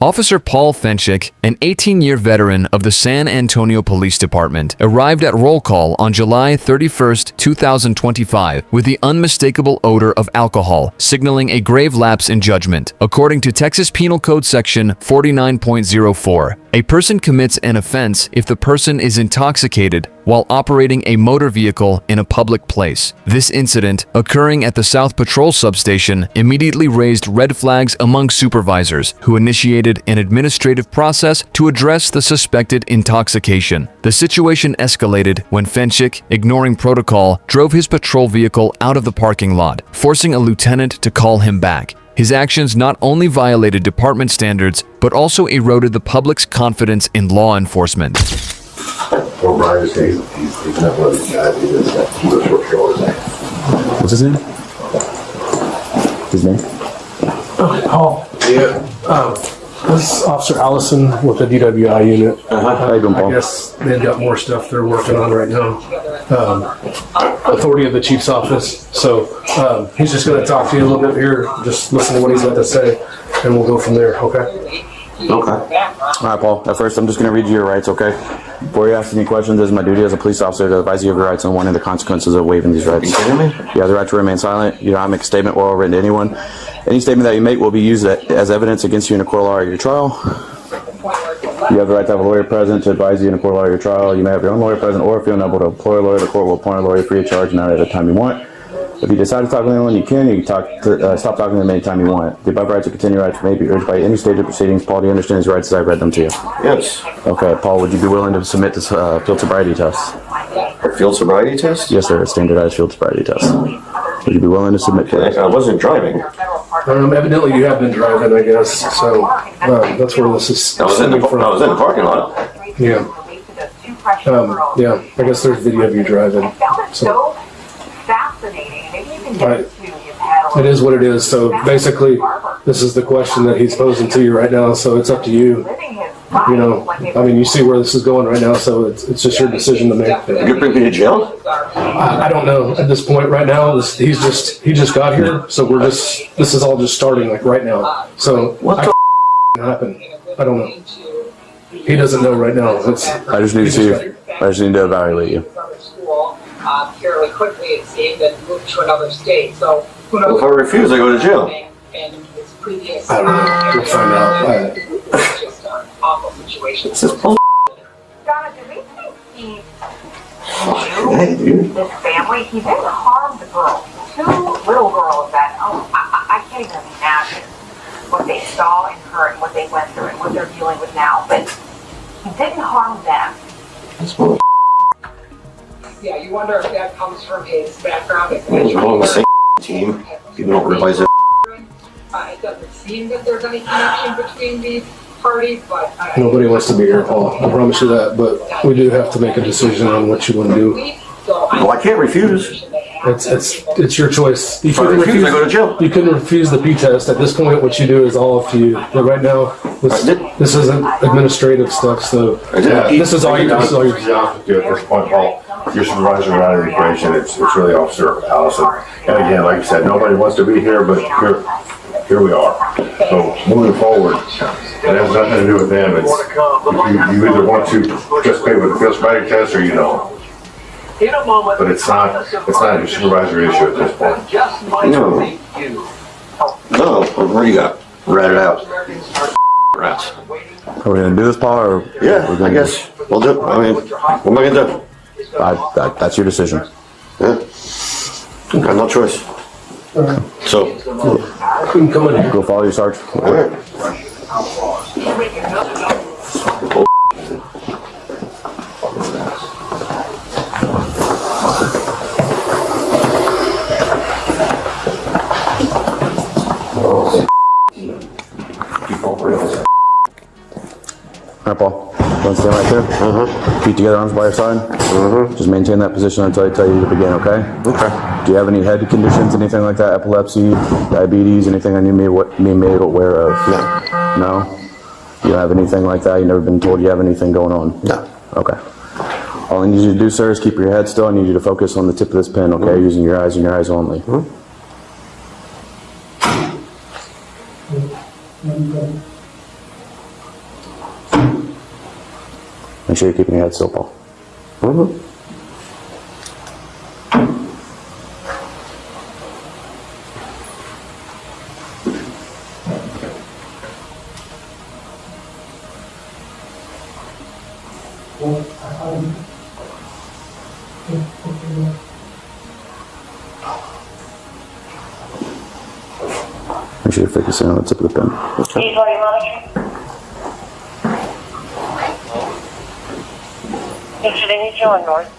Officer Paul Fenchick, an 18-year veteran of the San Antonio Police Department, arrived at roll call on July 31, 2025, with the unmistakable odor of alcohol, signaling a grave lapse in judgment. According to Texas Penal Code Section 49.04, a person commits an offense if the person is intoxicated while operating a motor vehicle in a public place. This incident, occurring at the South Patrol substation, immediately raised red flags among supervisors, who initiated an administrative process to address the suspected intoxication. The situation escalated when Fenchick, ignoring protocol, drove his patrol vehicle out of the parking lot, forcing a lieutenant to call him back. His actions not only violated department standards, but also eroded the public's confidence in law enforcement. Well, Brian, he's not one of these guys. He does short shoulders. What's his name? His name? Paul. Yeah. This is Officer Allison with the DWI unit. How you doing, Paul? I guess they've got more stuff they're working on right now. Authority of the chief's office. So he's just going to talk to you a little bit here. Just listen to what he's got to say, and we'll go from there. Okay. Okay. All right, Paul. At first, I'm just going to read you your rights, okay? Before you ask any questions, it is my duty as a police officer to advise you of your rights and warning the consequences of waiving these rights. Are you kidding me? You have the right to remain silent. You do not make a statement or written to anyone. Any statement that you make will be used as evidence against you in a court of law or your trial. You have the right to have a lawyer present to advise you in a court of law or your trial. You may have your own lawyer present, or if you're unable to employ a lawyer, the court will appoint a lawyer free of charge and not at the time you want. If you decide to talk to anyone, you can stop talking to them anytime you want. The above rights or continued rights may be urged by any stage of proceedings. Paul, do you understand these rights as I've read them to you? Yes. Okay, Paul, would you be willing to submit this field sobriety test? A field sobriety test? Yes, sir, a standardized field sobriety test. Would you be willing to submit to it? I wasn't driving. Evidently, you have been driving, I guess. So that's where this is. I was in the parking lot. Yeah. Yeah. I guess there's video of you driving. So. Fascinating. Maybe you can Right. It is what it is. So basically, this is the question that he's posing to you right now. So it's up to you. You know, I mean, you see where this is going right now. So it's just your decision to make. You bring me to jail? I don't know at this point right now. He just got here. So this is all just starting like right now. So What the happened? I don't know. He doesn't know right now. I just need to evaluate you. Fairly quickly, it seemed, and moved to another state. So who knows? If I refuse, I go to jail. And his previous I don't know. We'll find out. it's just an awful situation. This is bull. Donna, do we think he Hey, dude. this family? He didn't harm the girls. Two little girls that I can't even imagine what they saw in her and what they went through and what they're dealing with now. But he didn't harm them. This bull. Yeah, you wonder if that comes from his background. We're on the same team. People don't realize it. It doesn't seem that there's any connection between these parties, but Nobody wants to be here, Paul. I promise you that. But we do have to make a decision on what you want to do. Well, I can't refuse. It's your choice. You If I refuse, I go to jail. You can refuse the P-test. At this point, what you do is all up to you. But right now, this isn't administrative stuff. So this is all you. This is all you. To be honest with you, at this point, Paul, your supervisor not in the equation. It's really Officer Allison. And again, like I said, nobody wants to be here, but here we are. So moving forward, it has nothing to do with them. It's you either want to participate with the field sobriety test or you don't. But it's not a supervisory issue at this point. No. No. What do you got? Rat it out. Rats. Are we going to do this, Paul, or? Yeah, I guess we'll do. I mean, what am I gonna do? That's your decision. Yeah. I have no choice. So, Come in here. Go follow your sergeant. all right. All right, Paul. Want to stand right there? Feet together, arms by your side. Just maintain that position until I tell you to begin, okay? Okay. Do you have any head conditions, anything like that? Epilepsy, diabetes, anything that you may be made aware of? No. No? You don't have anything like that? You've never been told you have anything going on? No. Okay. All I need you to do, sir, is keep your head still. I need you to focus on the tip of this pen, okay? Using your eyes and your eyes only. Make sure you're keeping your head still, Paul. Make sure you're focusing on the tip of the pen. He's already monitoring. Exiting each on north.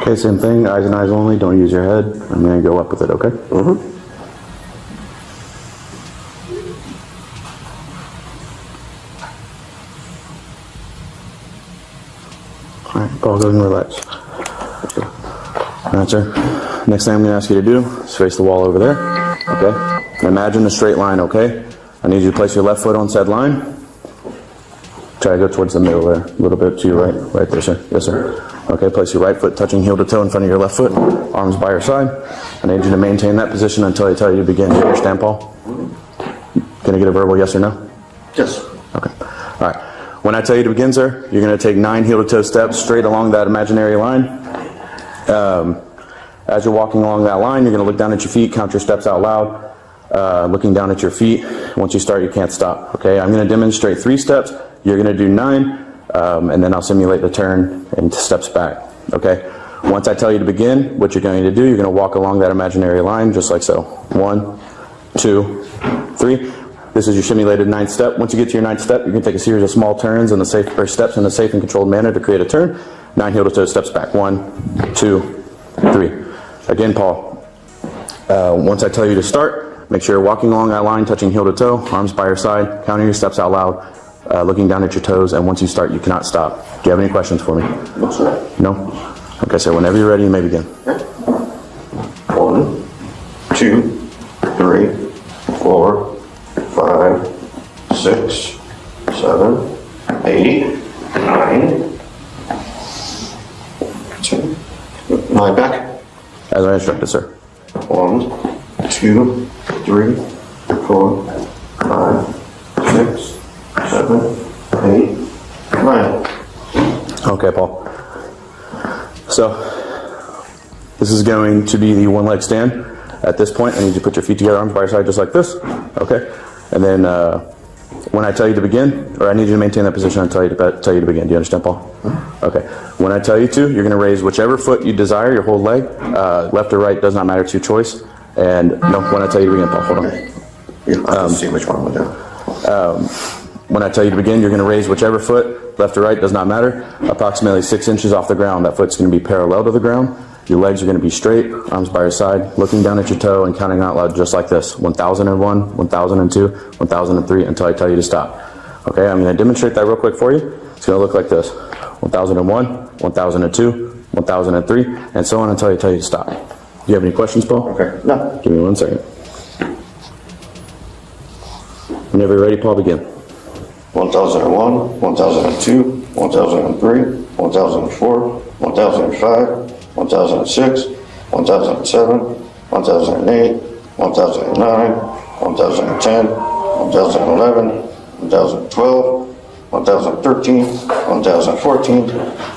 Okay, same thing, eyes and eyes only, don't use your head. I'm gonna go up with it, okay? Alright, Paul, go ahead and relax. Alright, sir. Next thing I'm gonna ask you to do is face the wall over there, okay? Imagine a straight line, okay? I need you to place your left foot on said line. Try to go towards the middle there, a little bit to your right. Right there, sir. Yes, sir. Okay, place your right foot touching heel to toe in front of your left foot, arms by your side. I need you to maintain that position until I tell you to begin. Do you understand, Paul? Can I get a verbal yes or no? Yes. Okay. All right. When I tell you to begin, sir, you're going to take 9 heel to toe steps straight along that imaginary line. As you're walking along that line, you're going to look down at your feet, count your steps out loud, looking down at your feet. Once you start, you can't stop. Okay, I'm going to demonstrate 3 steps. You're going to do 9. And then I'll simulate the turn and steps back, okay? Once I tell you to begin, what you're going to do, you're going to walk along that imaginary line just like so. 1, 2, 3. This is your simulated 9th step. Once you get to your 9th step, you can take a series of small turns and steps in a safe and controlled manner to create a turn. 9 heel to toe steps back. 1, 2, 3. Again, Paul, once I tell you to start, make sure you're walking along that line, touching heel to toe, arms by your side, counting your steps out loud. Looking down at your toes, and once you start, you cannot stop. Do you have any questions for me? No, sir. No? Okay, so whenever you're ready, you may begin. 1, 2, 3, 4, 5, 6, 7, 8, 9. 2. 9 back. As I instructed, sir. 1, 2, 3, 4, 5, 6, 7, 8, 9. Okay, Paul. So, this is going to be the one leg stand. At this point, I need you to put your feet together, arms by your side, just like this. Okay? And then, when I tell you to begin, or I need you to maintain that position until I tell you to begin. Do you understand, Paul? Okay. When I tell you to, you're going to raise whichever foot you desire, your whole leg. Left or right, does not matter, it's your choice. And, no, when I tell you to begin, Paul, hold on. Yeah, I can see which one we're doing. When I tell you to begin, you're going to raise whichever foot, left or right, does not matter, approximately 6 inches off the ground. That foot's going to be parallel to the ground. Your legs are going to be straight, arms by your side, looking down at your toe and counting out loud just like this. 1001, 1002, 1003 until I tell you to stop. Okay, I'm going to demonstrate that real quick for you. It's going to look like this. 1001, 1002, 1003, and so on until I tell you to stop. Do you have any questions, Paul? Okay. No. Give me 1 second. Whenever you're ready, Paul, begin. 1001, 1002, 1003, 1004, 1005, 1006, 1007, 1008, 1009, 1010, 1011, 1012, 1013, 1014,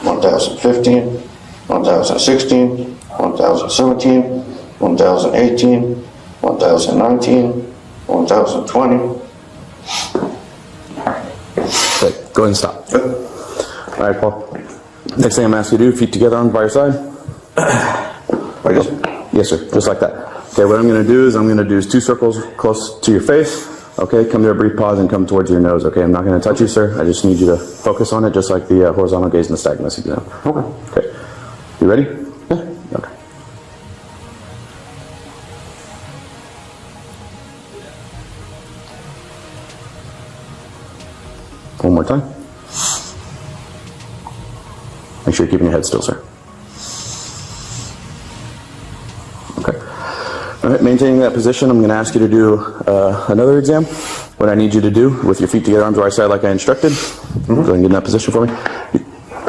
1015, 1016, 1017, 1018, 1019, 1020. Okay, go ahead and stop. All right, Paul. Next thing I'm asking you to do, feet together, arms by your side. Like this? Yes, sir. Just like that. Okay, what I'm going to do is 2 circles close to your face. Okay, come to a brief pause and come towards your nose. Okay, I'm not going to touch you, sir. I just need you to focus on it, just like the horizontal gaze and nystagmus exam. Okay. Okay. You ready? Yeah. Okay. One more time. Make sure you're keeping your head still, sir. Okay. All right, maintaining that position, I'm going to ask you to do another exam. What I need you to do, with your feet together, arms wide side like I instructed. Go ahead and get in that position for me.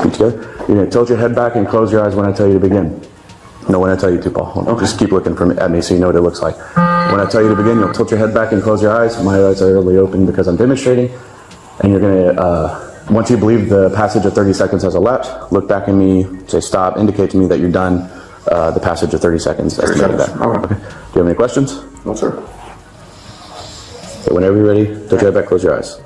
Feet together. You're going to tilt your head back and close your eyes when I tell you to begin. No, when I tell you to, Paul. Okay. Just keep looking at me so you know what it looks like. When I tell you to begin, you'll tilt your head back and close your eyes. My eyes are early open because I'm demonstrating. And you're going to, once you believe the passage of 30 seconds has elapsed, look back at me, say stop, indicate to me that you're done the passage of 30 seconds. 30 seconds. Okay. Do you have any questions? No, sir. So whenever you're ready, tilt your head back, close your eyes.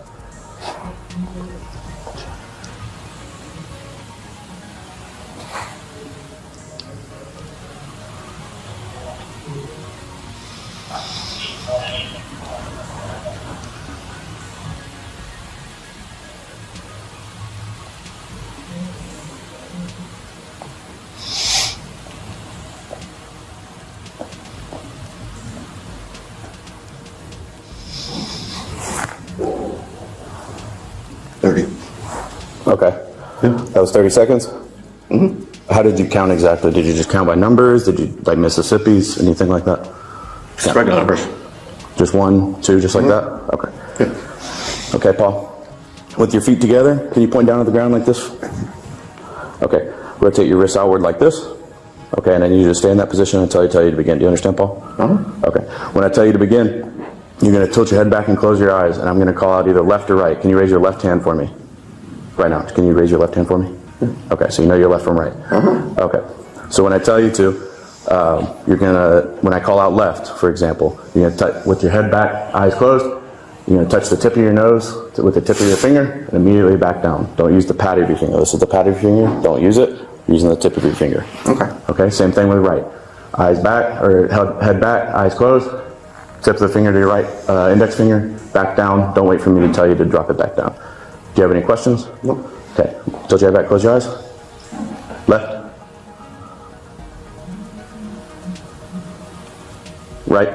Okay. Yeah. That was 30 seconds? Mm-hmm. How did you count exactly? Did you just count by numbers? Did you, like Mississippi's, anything like that? Just regular numbers. Just 1, 2, just like that? Okay. Yeah. Okay, Paul. With your feet together, can you point down at the ground like this? Okay. Rotate your wrists outward like this. Okay, and I need you to stay in that position until I tell you to begin. Do you understand, Paul? Okay. When I tell you to begin, you're going to tilt your head back and close your eyes, and I'm going to call out either left or right. Can you raise your left hand for me? Right now. Can you raise your left hand for me? Okay, so you know your left from right. Okay. So when I tell you to, you're going to, when I call out left, for example, you're going to, with your head back, eyes closed, you're going to touch the tip of your nose with the tip of your finger and immediately back down. Don't use the pad of your finger. This is the pad of your finger. Don't use it. You're using the tip of your finger. Okay. Okay, same thing with right. Eyes back, or head back, eyes closed, tip of the finger to your right index finger, back down. Don't wait for me to tell you to drop it back down. Do you have any questions? No. Okay. Tilt your head back, close your eyes. Left. Right.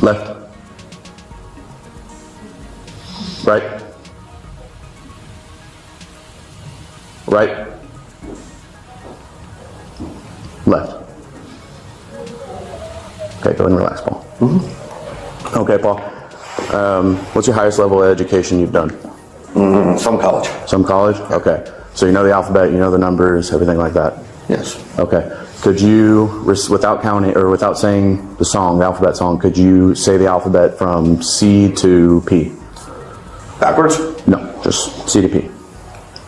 Left. Right. Right. Left. Okay, go ahead and relax, Paul. Okay, Paul. What's your highest level of education you've done? Some college. Some college? Okay. So you know the alphabet, you know the numbers, everything like that? Yes. Okay. Could you, without counting, or without saying the song, the alphabet song, could you say the alphabet from C to P? Backwards? No, just C to P.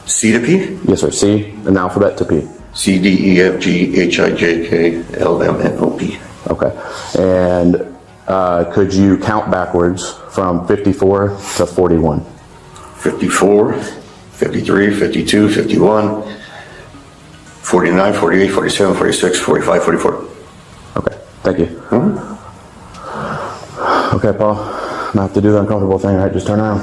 C to P? Yes, sir. C and the alphabet to P. C, D, E, F, G, H, I, J, K, L, M, N, O, P. Okay. And could you count backwards from 54 to 41? 54, 53, 52, 51, 49, 48, 47, 46, 45, 44. Okay. Thank you. Okay, Paul. Not have to do the uncomfortable thing, right? Just turn around.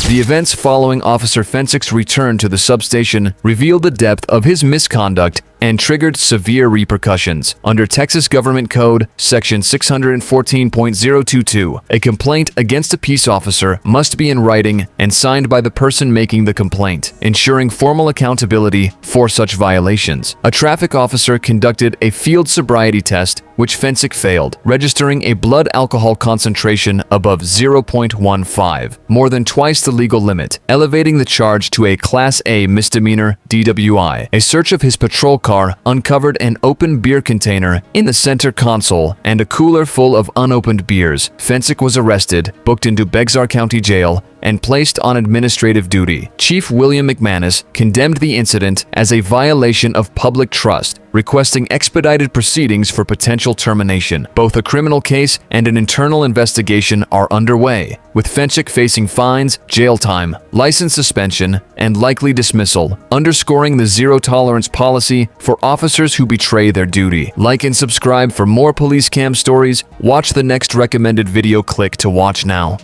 The events following Officer Fensick's return to the substation revealed the depth of his misconduct and triggered severe repercussions. Under Texas Government Code, Section 614.022, a complaint against a peace officer must be in writing and signed by the person making the complaint, ensuring formal accountability for such violations. A traffic officer conducted a field sobriety test, which Fensick failed, registering a blood alcohol concentration above 0.15, more than twice the legal limit, elevating the charge to a Class A misdemeanor DWI. A search of his patrol car uncovered an open beer container in the center console and a cooler full of unopened beers. Fensick was arrested, booked into Bexar County Jail, and placed on administrative duty. Chief William McManus condemned the incident as a violation of public trust, requesting expedited proceedings for potential termination. Both a criminal case and an internal investigation are underway, with Fenchik facing fines, jail time, license suspension, and likely dismissal, underscoring the zero-tolerance policy for officers who betray their duty. Like and subscribe for more police cam stories. Watch the next recommended video. Click to watch now.